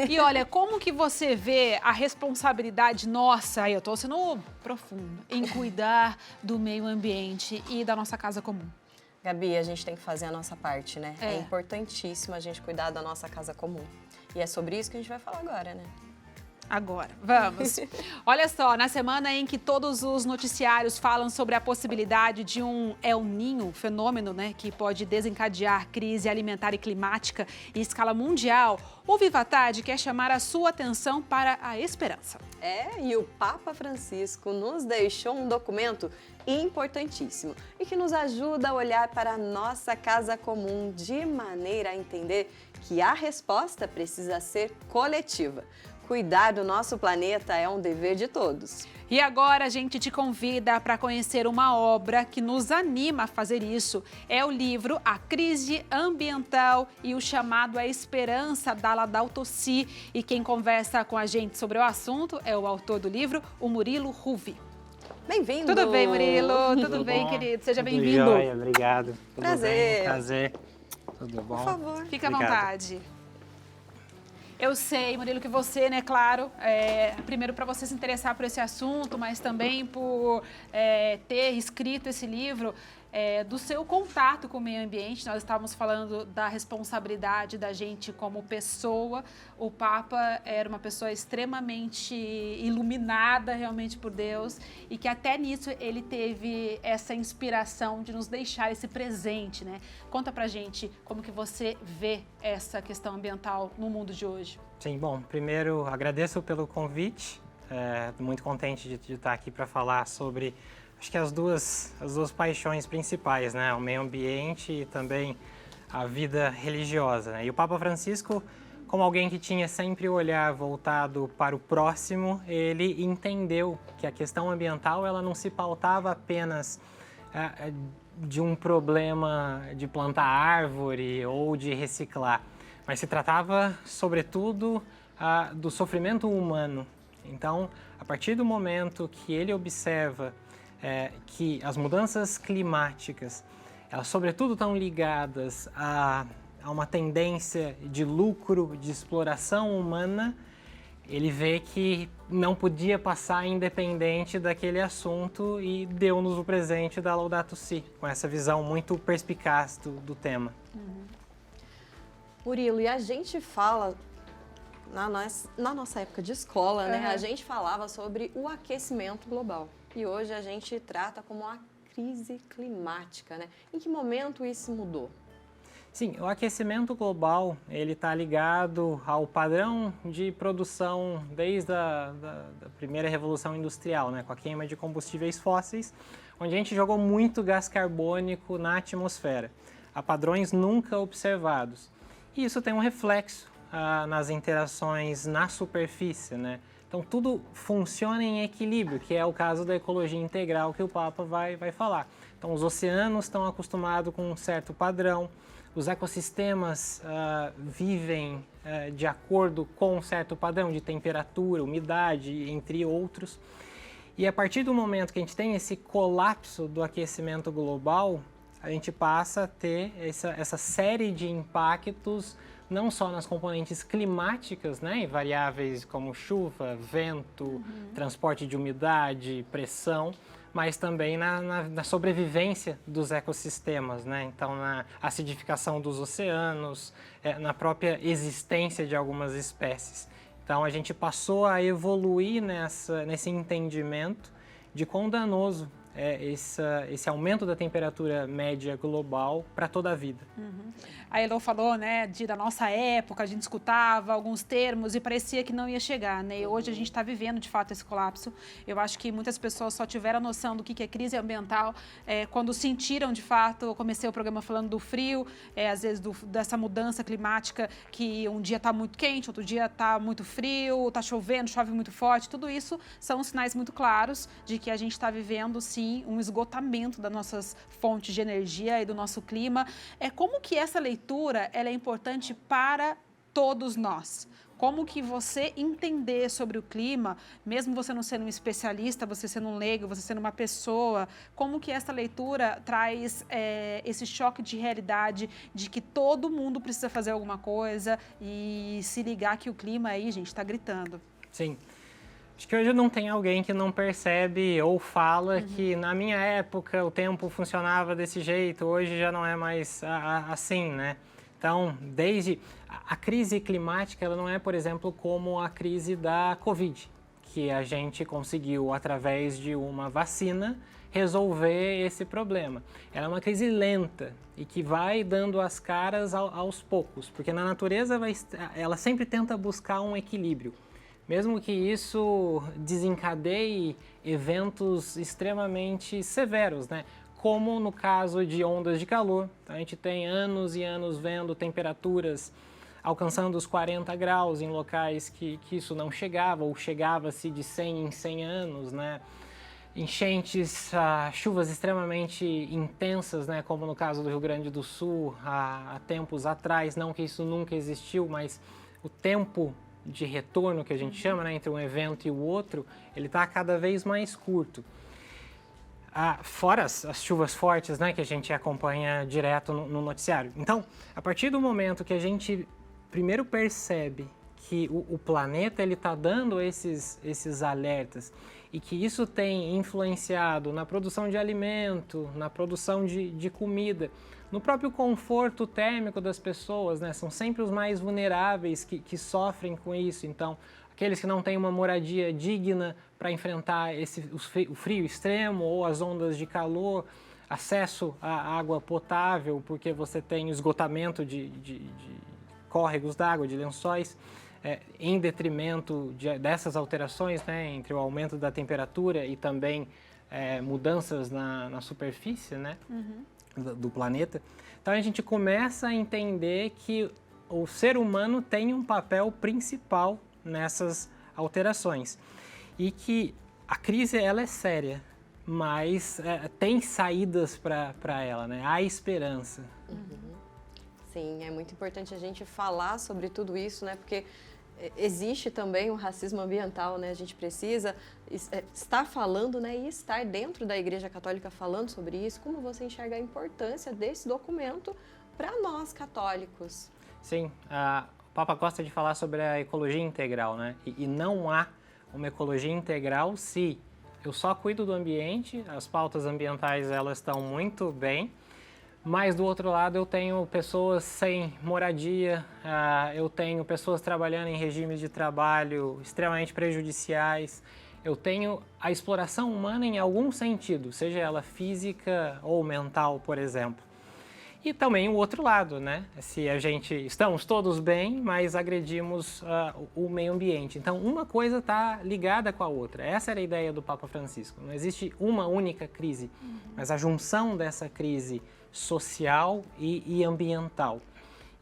E olha, como que você vê a responsabilidade nossa, aí eu tô sendo profundo, em cuidar do meio ambiente e da nossa casa comum? Gabi, a gente tem que fazer a nossa parte, né? É. É importantíssimo a gente cuidar da nossa casa comum. E é sobre isso que a gente vai falar agora, né? Agora, vamos. Olha só, na semana em que todos os noticiários falam sobre a possibilidade de um El Niño, fenômeno, né, que pode desencadear crise alimentar e climática em escala mundial, o Viva Tarde quer chamar a sua atenção para a esperança. E o Papa Francisco nos deixou um documento importantíssimo e que nos ajuda a olhar para a nossa casa comum de maneira a entender que a resposta precisa ser coletiva. Cuidar do nosso planeta é um dever de todos. E agora a gente te convida para conhecer uma obra que nos anima a fazer isso. É o livro A Crise Ambiental e o Chamado à Esperança, da Laudato Si. E quem conversa com a gente sobre o assunto é o autor do livro, o Murilo Ruvi. Bem-vindo! Tudo bem, Murilo? Tudo bem, bom? querido? Seja Tudo bem-vindo. jóia, obrigado. Tudo Prazer. bem? Prazer. Tudo bom? Por favor. Fica à Obrigado. vontade. Eu sei, Murilo, que você, né, claro, primeiro para você se interessar por esse assunto, mas também por ter escrito esse livro, do seu contato com o meio ambiente. Nós estávamos falando da responsabilidade da gente como pessoa. O Papa era uma pessoa extremamente iluminada realmente por Deus e que até nisso ele teve essa inspiração de nos deixar esse presente, né? Conta pra gente como que você vê essa questão ambiental no mundo de hoje. Sim, bom, primeiro agradeço pelo convite. Muito contente de estar aqui para falar sobre, acho que as duas paixões principais, né? O meio ambiente e também a vida religiosa, né? E o Papa Francisco, como alguém que tinha sempre o olhar voltado para o próximo, ele entendeu que a questão ambiental ela não se pautava apenas de um problema de plantar árvore ou de reciclar, mas se tratava, sobretudo, do sofrimento humano. Então, a partir do momento que ele observa que as mudanças climáticas, elas sobretudo estão ligadas a uma tendência de lucro, de exploração humana, ele vê que não podia passar independente daquele assunto e deu-nos o presente da Laudato Si, com essa visão muito perspicaz do tema. Murilo, e a gente fala, na nossa época de escola, né, a gente falava sobre o aquecimento global. E hoje a gente trata como a crise climática, né? Em que momento isso mudou? Sim, o aquecimento global, ele está ligado ao padrão de produção desde a primeira revolução industrial, né, com a queima de combustíveis fósseis, onde a gente jogou muito gás carbônico na atmosfera, a padrões nunca observados. E isso tem um reflexo nas interações na superfície, né? Então tudo funciona em equilíbrio, que é o caso da ecologia integral que o Papa vai falar. Então os oceanos estão acostumados com um certo padrão, os ecossistemas vivem de acordo com um certo padrão de temperatura, umidade, entre outros. E a partir do momento que a gente tem esse colapso do aquecimento global, a gente passa a ter essa série de impactos, não só nas componentes climáticas, né, em variáveis como chuva, vento, transporte de umidade, pressão, mas também na sobrevivência dos ecossistemas, né? Então, na acidificação dos oceanos, na própria existência de algumas espécies. Então, a gente passou a evoluir nesse entendimento de quão danoso é esse aumento da temperatura média global para toda a vida. A Elô falou, né, da nossa época, a gente escutava alguns termos e parecia que não ia chegar, né? E hoje a gente está vivendo, de fato, esse colapso. Eu acho que muitas pessoas só tiveram a noção do que é crise ambiental quando sentiram, de fato, eu comecei o programa falando do frio, às vezes dessa mudança climática, que um dia está muito quente, outro dia está muito frio, está chovendo, chove muito forte. Tudo isso são sinais muito claros de que a gente está vivendo, sim, um esgotamento das nossas fontes de energia e do nosso clima. Como que essa leitura ela é importante para todos nós? como que você entender sobre o clima, mesmo você não sendo um especialista, você sendo um leigo, você sendo uma pessoa, como que essa leitura traz esse choque de realidade de que todo mundo precisa fazer alguma coisa e se ligar que o clima aí, gente, está gritando. Sim. Acho que hoje não tem alguém que não percebe ou fala que na minha época o tempo funcionava desse jeito, hoje já não é mais assim, né? Então, desde a crise climática, ela não é, por exemplo, como a crise da Covid, que a gente conseguiu, através de uma vacina, resolver esse problema. Ela é uma crise lenta e que vai dando as caras aos poucos, porque na natureza ela sempre tenta buscar um equilíbrio. Mesmo que isso desencadeie eventos extremamente severos, né? Como no caso de ondas de calor. Então, a gente tem anos e anos vendo temperaturas alcançando os 40 graus em locais que isso não chegava, ou chegava-se de 100 em 100 anos, né? Enchentes, chuvas extremamente intensas, né? Como no caso do Rio Grande do Sul, há tempos atrás. Não que isso nunca existiu, mas o tempo de retorno, que a gente chama, né? Entre um evento e o outro, ele está cada vez mais curto. Fora as chuvas fortes, né, que a gente acompanha direto no noticiário. Então, a partir do momento que a gente primeiro percebe que o planeta está dando esses alertas e que isso tem influenciado na produção de alimento, na produção de comida, no próprio conforto térmico das pessoas, né, são sempre os mais vulneráveis que sofrem com isso. Então, aqueles que não têm uma moradia digna para enfrentar o frio extremo ou as ondas de calor, acesso à água potável, porque você tem esgotamento de córregos d'água, de lençóis, em detrimento dessas alterações, né, entre o aumento da temperatura e também mudanças na superfície, né, do planeta. Então a gente começa a entender que o ser humano tem um papel principal nessas alterações e que a crise ela é séria, mas tem saídas para ela, né? Há esperança. Sim, é muito importante a gente falar sobre tudo isso, né? Porque existe também o racismo ambiental, né? A gente precisa estar falando, né? E estar dentro da Igreja Católica falando sobre isso. Como você enxerga a importância desse documento para nós católicos? Sim, o Papa gosta de falar sobre a ecologia integral, né? E não há uma ecologia integral se eu só cuido do ambiente, as pautas ambientais elas estão muito bem, mas do outro lado eu tenho pessoas sem moradia, eu tenho pessoas trabalhando em regimes de trabalho extremamente prejudiciais, eu tenho a exploração humana em algum sentido, seja ela física ou mental, por exemplo. E também o outro lado, né? Se estamos todos bem, mas agredimos o meio ambiente. Então, uma coisa está ligada com a outra. Essa era a ideia do Papa Francisco. Não existe uma única crise, mas a junção dessa crise social e ambiental.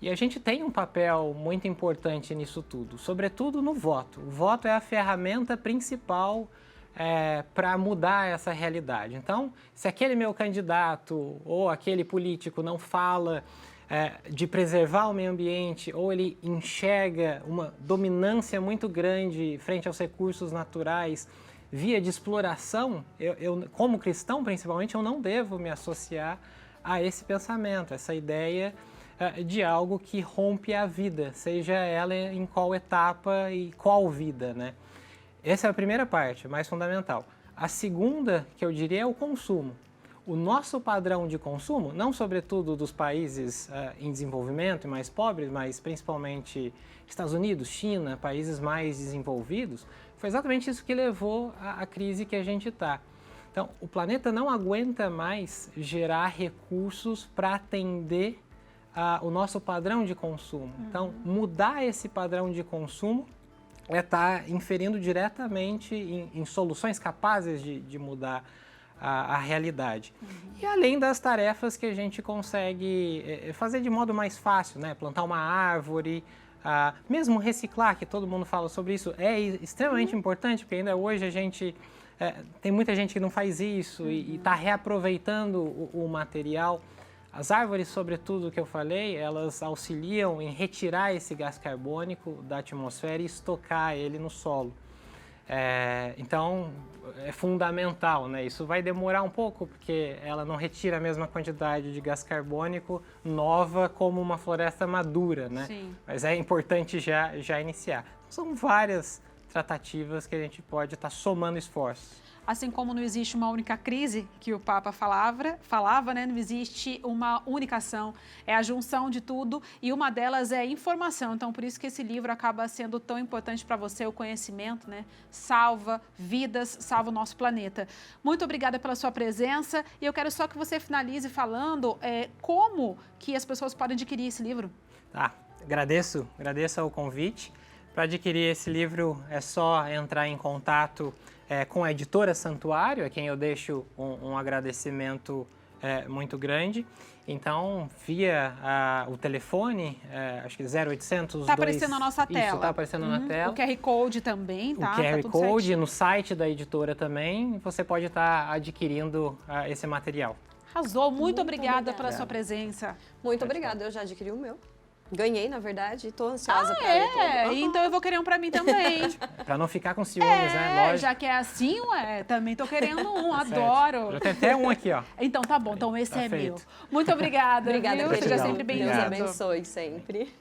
E a gente tem um papel muito importante nisso tudo, sobretudo no voto. O voto é a ferramenta principal para mudar essa realidade. Então, se aquele meu candidato ou aquele político não fala de preservar o meio ambiente ou ele enxerga uma dominância muito grande frente aos recursos naturais via de exploração, eu como cristão, principalmente, eu não devo me associar a esse pensamento, essa ideia de algo que rompe a vida, seja ela em qual etapa e qual vida, né? Essa é a primeira parte, mais fundamental. A segunda, que eu diria, é o consumo. O nosso padrão de consumo, não sobretudo dos países em desenvolvimento e mais pobres, mas principalmente Estados Unidos, China, países mais desenvolvidos, foi exatamente isso que levou à crise que a gente está. Então, o planeta não aguenta mais gerar recursos para atender o nosso padrão de consumo. Então, mudar esse padrão de consumo está inferindo diretamente em soluções capazes de mudar a realidade. E além das tarefas que a gente consegue fazer de modo mais fácil, né? Plantar uma árvore, mesmo reciclar, que todo mundo fala sobre isso, é extremamente importante, porque ainda hoje a gente tem muita gente que não faz isso e está reaproveitando o material. As árvores, sobretudo, que eu falei, elas auxiliam em retirar esse gás carbônico da atmosfera e estocar ele no solo. Então, é fundamental, né? Isso vai demorar um pouco, porque ela não retira a mesma quantidade de gás carbônico nova como uma floresta madura, né? Sim. Mas é importante já iniciar. São várias tratativas que a gente pode estar somando esforços. Assim como não existe uma única crise, que o Papa falava, né? Não existe uma única ação, é a junção de tudo e uma delas é informação. Então, por isso que esse livro acaba sendo tão importante para você, o conhecimento, né? Salva vidas, salva o nosso planeta. Muito obrigada pela sua presença e eu quero só que você finalize falando como que as pessoas podem adquirir esse livro. Tá, agradeço o convite. Para adquirir esse livro é só entrar em contato com a editora Santuário, a quem eu deixo um agradecimento muito grande. Então, via o telefone, acho que 0800... Está aparecendo na nossa tela. Isso, está aparecendo na tela. O QR Code também, tá? O QR tá Code certinho. no site da editora também, você pode estar adquirindo esse material. Arrasou, muito obrigada pela sua presença. Muito obrigada, eu já adquiri o meu. Ganhei, na verdade, e estou ansiosa para ler todo. Então eu vou querer um para mim também. Para não ficar com ciúmes, né? Lógico. Já que é assim, também tô querendo um, adoro. Já tem até um aqui, ó. Então tá bom, então esse Tá é feito. meu. Muito obrigada, Obrigada, viu? gratidão. Seja sempre Deus bem-vindo. abençoe sempre.